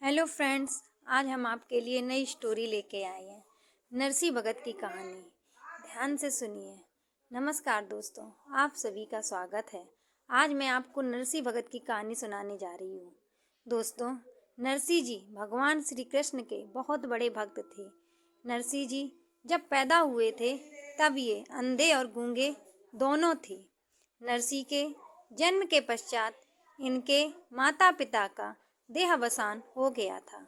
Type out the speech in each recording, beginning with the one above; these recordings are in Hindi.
हेलो फ्रेंड्स, आज हम आपके लिए नई स्टोरी लेके आए हैं। नरसी भगत की कहानी ध्यान से सुनिए। नमस्कार दोस्तों, आप सभी का स्वागत है। आज मैं आपको नरसी भगत की कहानी सुनाने जा रही हूँ। दोस्तों, नरसी जी भगवान श्री कृष्ण के बहुत बड़े भक्त थे। नरसी जी जब पैदा हुए थे तब ये अंधे और गूंगे दोनों थे। नरसी के जन्म के पश्चात इनके माता पिता का देहावसान हो गया था।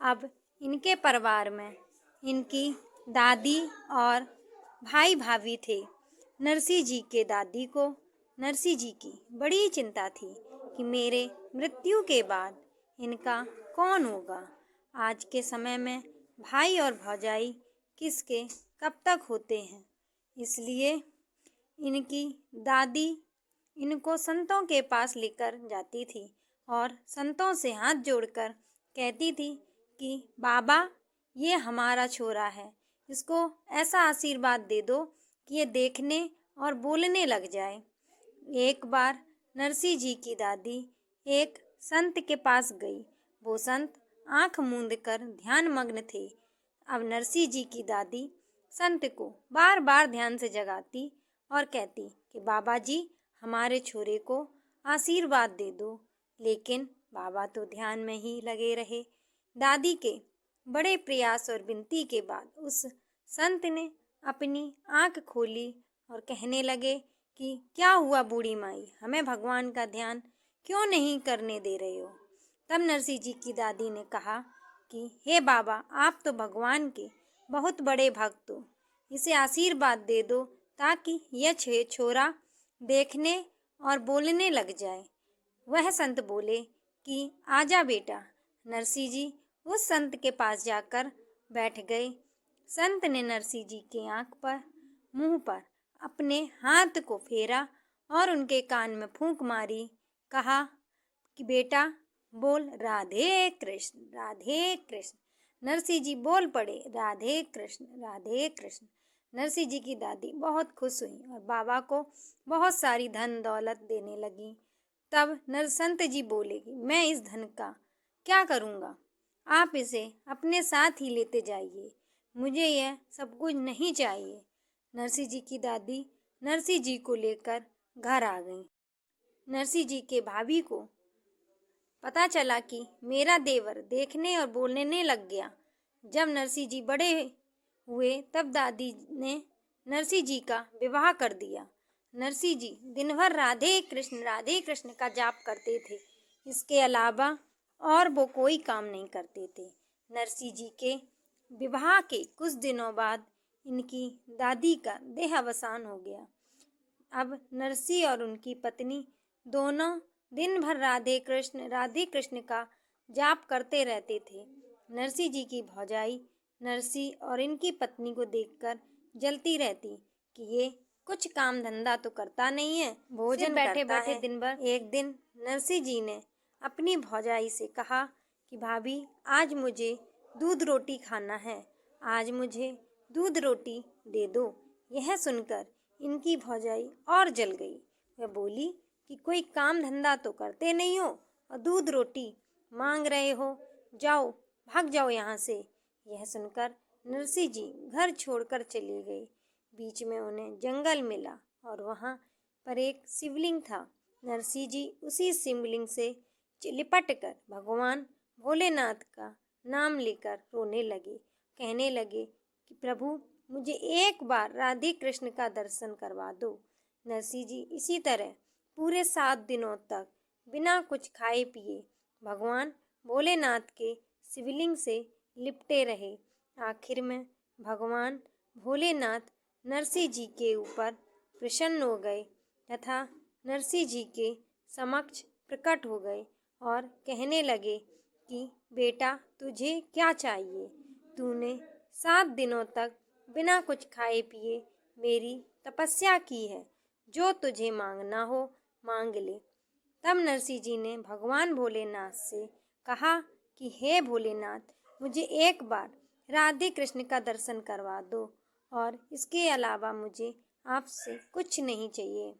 अब इनके परिवार में इनकी दादी और भाई भाभी थे। नरसी जी के दादी को नरसी जी की बड़ी चिंता थी कि मेरे मृत्यु के बाद इनका कौन होगा। आज के समय में भाई और भौजाई किसके कब तक होते हैं, इसलिए इनकी दादी इनको संतों के पास लेकर जाती थी और संतों से हाथ जोड़कर कहती थी कि बाबा, ये हमारा छोरा है, इसको ऐसा आशीर्वाद दे दो कि ये देखने और बोलने लग जाए। एक बार नरसी जी की दादी एक संत के पास गई। वो संत आंख मूंद कर ध्यान मग्न थे। अब नरसी जी की दादी संत को बार बार ध्यान से जगाती और कहती कि बाबा जी, हमारे छोरे को आशीर्वाद दे दो। लेकिन बाबा तो ध्यान में ही लगे रहे। दादी के बड़े प्रयास और विनती के बाद उस संत ने अपनी आंख खोली और कहने लगे कि क्या हुआ बूढ़ी माई, हमें भगवान का ध्यान क्यों नहीं करने दे रहे हो। तब नरसी जी की दादी ने कहा कि हे बाबा, आप तो भगवान के बहुत बड़े भक्त हो, इसे आशीर्वाद दे दो ताकि यह छोरा देखने और बोलने लग जाए। वह संत बोले कि आजा बेटा। नरसी जी उस संत के पास जाकर बैठ गए। संत ने नरसी जी के आंख पर, मुंह पर अपने हाथ को फेरा और उनके कान में फूंक मारी। कहा कि बेटा बोल राधे कृष्ण राधे कृष्ण। नरसी जी बोल पड़े राधे कृष्ण राधे कृष्ण। नरसी जी की दादी बहुत खुश हुई और बाबा को बहुत सारी धन दौलत देने लगी। तब नरसंत जी बोले कि मैं इस धन का क्या करूँगा, आप इसे अपने साथ ही लेते जाइए, मुझे यह सब कुछ नहीं चाहिए। नरसी जी की दादी नरसी जी को लेकर घर आ गई। नरसी जी के भाभी को पता चला कि मेरा देवर देखने और बोलने लग गया। जब नरसी जी बड़े हुए तब दादी ने नरसी जी का विवाह कर दिया। नरसी जी दिन भर राधे कृष्ण का जाप करते थे। इसके अलावा और वो कोई काम नहीं करते थे। नरसी जी के विवाह के कुछ दिनों बाद इनकी दादी का देहावसान हो गया। अब नरसी और उनकी पत्नी दोनों दिन भर राधे कृष्ण का जाप करते रहते थे। नरसी जी की भौजाई नरसी और इनकी पत्नी को देखकर जलती रहती कि ये कुछ काम धंधा तो करता नहीं है, भोजन बैठे बैठे दिन भर। एक दिन नरसी जी ने अपनी भौजाई से कहा कि भाभी, आज मुझे दूध रोटी खाना है, आज मुझे दूध रोटी दे दो। यह सुनकर इनकी भौजाई और जल गई। वह बोली कि कोई काम धंधा तो करते नहीं हो और दूध रोटी मांग रहे हो, जाओ भाग जाओ यहाँ से। यह सुनकर नरसी जी घर छोड़कर चली गई। बीच में उन्हें जंगल मिला और वहाँ पर एक शिवलिंग था। नरसी जी उसी शिवलिंग से लिपट कर भगवान भोलेनाथ का नाम लेकर रोने लगे। कहने लगे कि प्रभु, मुझे एक बार राधे कृष्ण का दर्शन करवा दो। नरसी जी इसी तरह पूरे 7 दिनों तक बिना कुछ खाए पिए भगवान भोलेनाथ के शिवलिंग से लिपटे रहे। आखिर में भगवान भोलेनाथ नरसी जी के ऊपर प्रसन्न हो गए तथा नरसी जी के समक्ष प्रकट हो गए और कहने लगे कि बेटा, तुझे क्या चाहिए। तूने 7 दिनों तक बिना कुछ खाए पिए मेरी तपस्या की है, जो तुझे मांगना हो मांग ले। तब नरसी जी ने भगवान भोलेनाथ से कहा कि हे भोलेनाथ, मुझे एक बार राधे कृष्ण का दर्शन करवा दो और इसके अलावा मुझे आपसे कुछ नहीं चाहिए।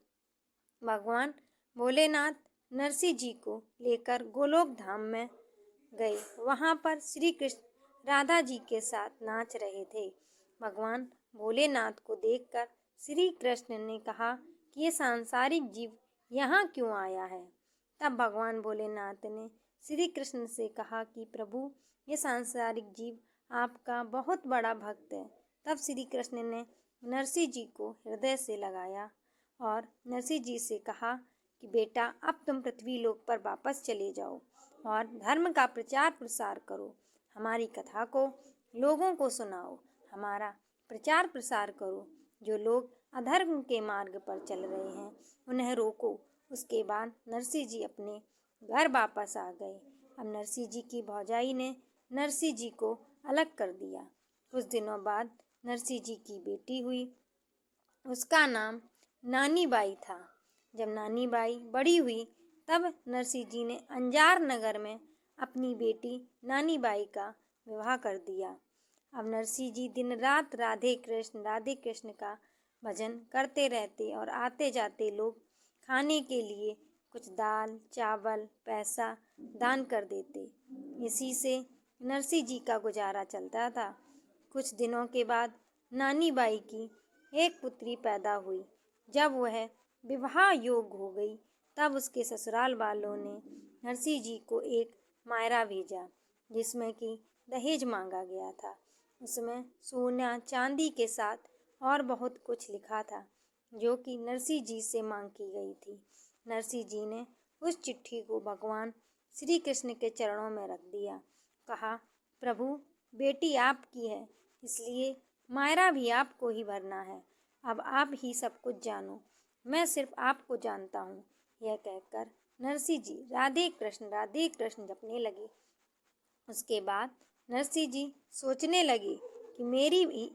भगवान भोलेनाथ नरसी जी को लेकर गोलोक धाम में गए। वहाँ पर श्री कृष्ण राधा जी के साथ नाच रहे थे। भगवान भोलेनाथ को देखकर श्री कृष्ण ने कहा कि ये सांसारिक जीव यहाँ क्यों आया है। तब भगवान भोलेनाथ ने श्री कृष्ण से कहा कि प्रभु, ये सांसारिक जीव आपका बहुत बड़ा भक्त है। तब श्री कृष्ण ने नरसिंह जी को हृदय से लगाया और नरसिंह जी से कहा कि बेटा, अब तुम पृथ्वी लोक पर वापस चले जाओ और धर्म का प्रचार प्रसार करो। हमारी कथा को लोगों को सुनाओ, हमारा प्रचार प्रसार करो। जो लोग अधर्म के मार्ग पर चल रहे हैं उन्हें रोको। उसके बाद नरसिंह जी अपने घर वापस आ गए। अब नरसिंह जी की भौजाई ने नरसिंह जी को अलग कर दिया। कुछ दिनों बाद नरसिंह जी की बेटी हुई। उसका नाम नानी बाई था। जब नानी बाई बड़ी हुई तब नरसिंह जी ने अंजार नगर में अपनी बेटी नानी बाई का विवाह कर दिया। अब नरसिंह जी दिन रात राधे कृष्ण का भजन करते रहते और आते जाते लोग खाने के लिए कुछ दाल, चावल, पैसा दान कर देते। इसी से नरसिंह जी का गुजारा चलता था। कुछ दिनों के बाद नानी बाई की एक पुत्री पैदा हुई। जब वह विवाह योग्य हो गई तब उसके ससुराल वालों ने नरसिंह जी को एक मायरा भेजा जिसमें कि दहेज मांगा गया था। उसमें सोना चांदी के साथ और बहुत कुछ लिखा था जो कि नरसिंह जी से मांग की गई थी। नरसिंह जी ने उस चिट्ठी को भगवान श्री कृष्ण के चरणों में रख दिया। कहा, प्रभु, बेटी आपकी है, इसलिए मायरा भी आपको ही भरना है। अब आप ही सब कुछ जानो, मैं सिर्फ आपको जानता हूँ। यह कहकर नरसिंह जी राधे कृष्ण जपने लगे। उसके बाद नरसिंह जी सोचने लगे कि मेरी भी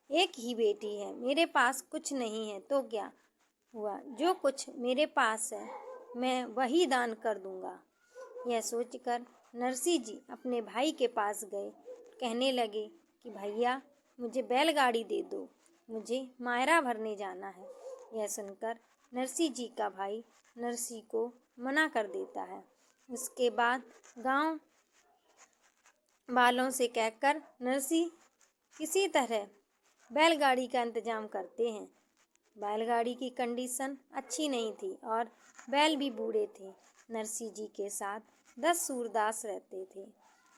एक ही बेटी है, मेरे पास कुछ नहीं है तो क्या हुआ, जो कुछ मेरे पास है मैं वही दान कर दूंगा। यह सोचकर नरसिंह जी अपने भाई के पास गए। कहने लगे कि भैया, मुझे बैलगाड़ी दे दो, मुझे मायरा भरने जाना है। यह सुनकर नरसिंह जी का भाई नरसिंह को मना कर देता है। उसके बाद गांव वालों से कहकर नरसिंह किसी तरह बैलगाड़ी का इंतजाम करते हैं। बैलगाड़ी की कंडीशन अच्छी नहीं थी और बैल भी बूढ़े थे। नरसिंह जी के साथ 10 सूरदास रहते थे।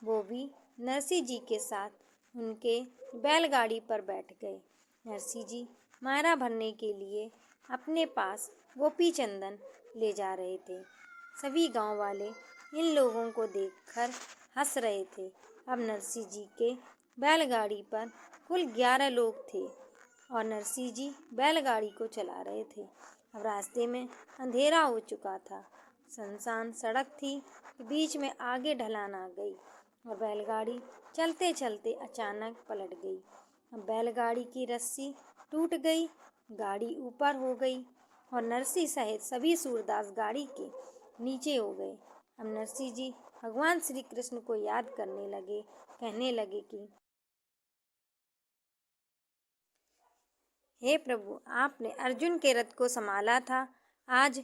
वो भी नरसिंह जी के साथ उनके बैलगाड़ी पर बैठ गए। नरसिंह जी मायरा भरने के लिए अपने पास गोपी चंदन ले जा रहे थे। सभी गांव वाले इन लोगों को देखकर हंस रहे थे। अब नरसिंह जी के बैलगाड़ी पर कुल 11 लोग थे और नरसिंह जी बैलगाड़ी को चला रहे थे। अब रास्ते में अंधेरा हो चुका था। सुनसान सड़क थी कि बीच में आगे ढलान आ गई और बैलगाड़ी चलते चलते अचानक पलट गई। अब बैलगाड़ी की रस्सी टूट गई, गाड़ी ऊपर हो गई और नरसिंह सहित सभी सूरदास गाड़ी के नीचे हो गए। अब नरसिंह जी भगवान श्री कृष्ण को याद करने लगे। कहने लगे कि हे प्रभु, आपने अर्जुन के रथ को संभाला था, आज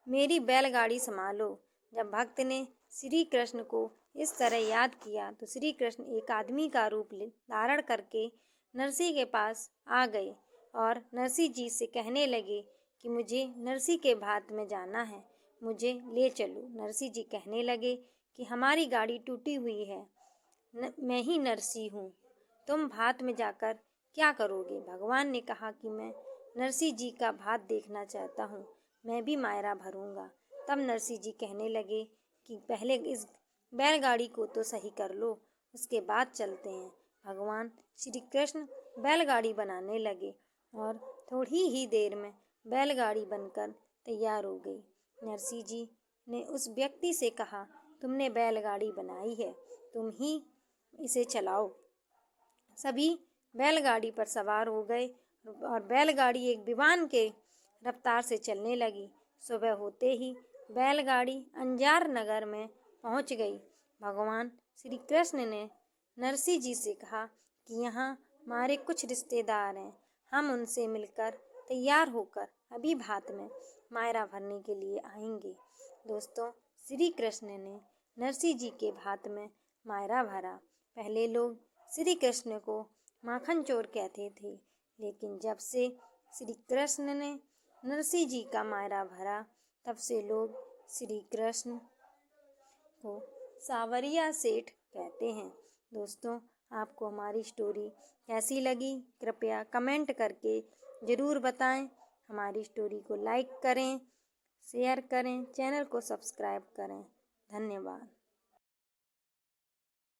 मेरी बैलगाड़ी संभालो। जब भक्त ने श्री कृष्ण को इस तरह याद किया तो श्री कृष्ण एक आदमी का रूप धारण करके नरसिंह के पास आ गए और नरसिंह जी से कहने लगे कि मुझे नरसिंह के भात में जाना है, मुझे ले चलो। नरसिंह जी कहने लगे कि हमारी गाड़ी टूटी हुई है, मैं ही नरसिंह हूँ, तुम भात में जाकर क्या करोगे। भगवान ने कहा कि मैं नरसिंह जी का भात देखना चाहता हूँ, मैं भी मायरा भरूंगा। तब नरसिंह जी कहने लगे कि पहले इस बैलगाड़ी को तो सही कर लो, उसके बाद चलते हैं। भगवान श्री कृष्ण बैलगाड़ी बनाने लगे और थोड़ी ही देर में बैलगाड़ी बनकर तैयार हो गई। नरसिंह जी ने उस व्यक्ति से कहा, तुमने बैलगाड़ी बनाई है, तुम ही इसे चलाओ। सभी बैलगाड़ी पर सवार हो गए और बैलगाड़ी एक विमान के रफ्तार से चलने लगी। सुबह होते ही बैलगाड़ी अंजार नगर में पहुंच गई। भगवान श्री कृष्ण ने नरसिंह जी से कहा कि यहाँ हमारे कुछ रिश्तेदार हैं, हम उनसे मिलकर तैयार होकर अभी भात में मायरा भरने के लिए आएंगे। दोस्तों, श्री कृष्ण ने नरसिंह जी के भात में मायरा भरा। पहले लोग श्री कृष्ण को माखन चोर कहते थे, लेकिन जब से श्री कृष्ण ने नरसिंह जी का मायरा भरा, तब से लोग श्री कृष्ण को सावरिया सेठ कहते हैं। दोस्तों, आपको हमारी स्टोरी कैसी लगी, कृपया कमेंट करके ज़रूर बताएं। हमारी स्टोरी को लाइक करें, शेयर करें, चैनल को सब्सक्राइब करें। धन्यवाद।